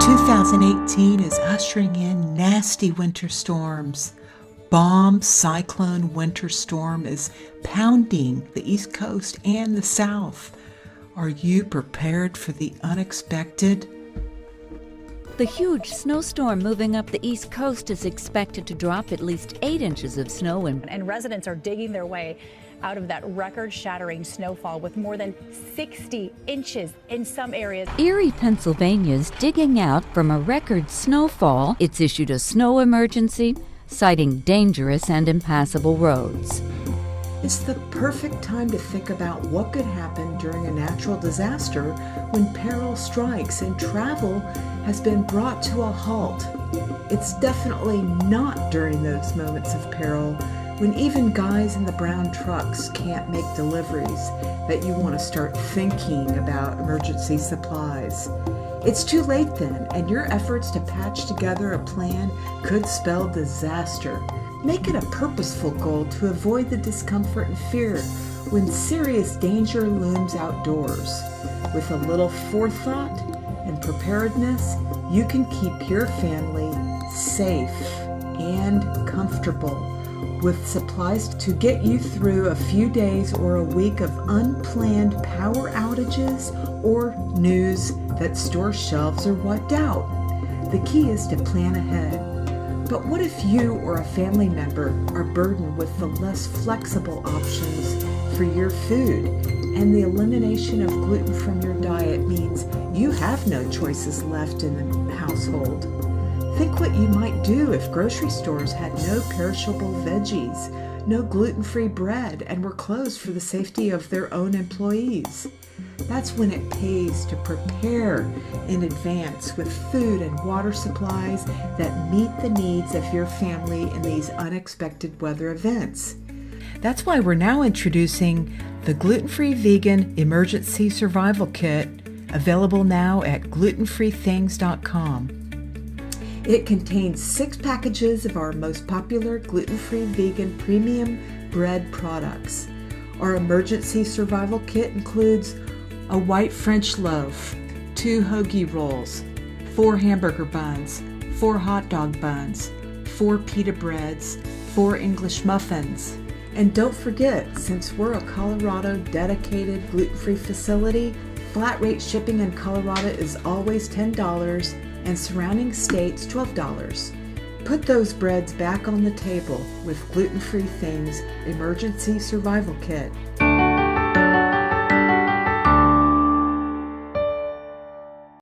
2018 is ushering in nasty winter storms. Bomb cyclone winter storm is pounding the East Coast and the South. Are you prepared for the unexpected? The huge snowstorm moving up the East Coast is expected to drop at least 8 inches of snow. And residents are digging their way out of that record-shattering snowfall with more than 60 inches in some areas. Erie, Pennsylvania is digging out from a record snowfall. It's issued a snow emergency, citing dangerous and impassable roads. It's the perfect time to think about what could happen during a natural disaster when peril strikes and travel has been brought to a halt. It's definitely not during those moments of peril when even guys in the brown trucks can't make deliveries that you want to start thinking about emergency supplies. It's too late then, and your efforts to patch together a plan could spell disaster. Make it a purposeful goal to avoid the discomfort and fear when serious danger looms outdoors. With a little forethought and preparedness, you can keep your family safe and comfortable with supplies to get you through a few days or a week of unplanned power outages or news that store shelves are wiped out. The key is to plan ahead. But what if you or a family member are burdened with the less flexible options for your food, and the elimination of gluten from your diet means you have no choices left in the household? Think what you might do if grocery stores had no perishable veggies, no gluten-free bread, and were closed for the safety of their own employees. That's when it pays to prepare in advance with food and water supplies that meet the needs of your family in these unexpected weather events. That's why we're now introducing the Gluten Free Vegan Emergency Survival Kit, available now at glutenfreethings.com. It contains 6 packages of our most popular gluten-free vegan premium bread products. Our emergency survival kit includes a white French loaf, 2 hoagie rolls, 4 hamburger buns, 4 hot dog buns, 4 pita breads, 4 English muffins. And don't forget, since we're a Colorado dedicated gluten-free facility, flat rate shipping in Colorado is always $10 and surrounding states $12. Put those breads back on the table with Gluten Free Things Emergency Survival Kit.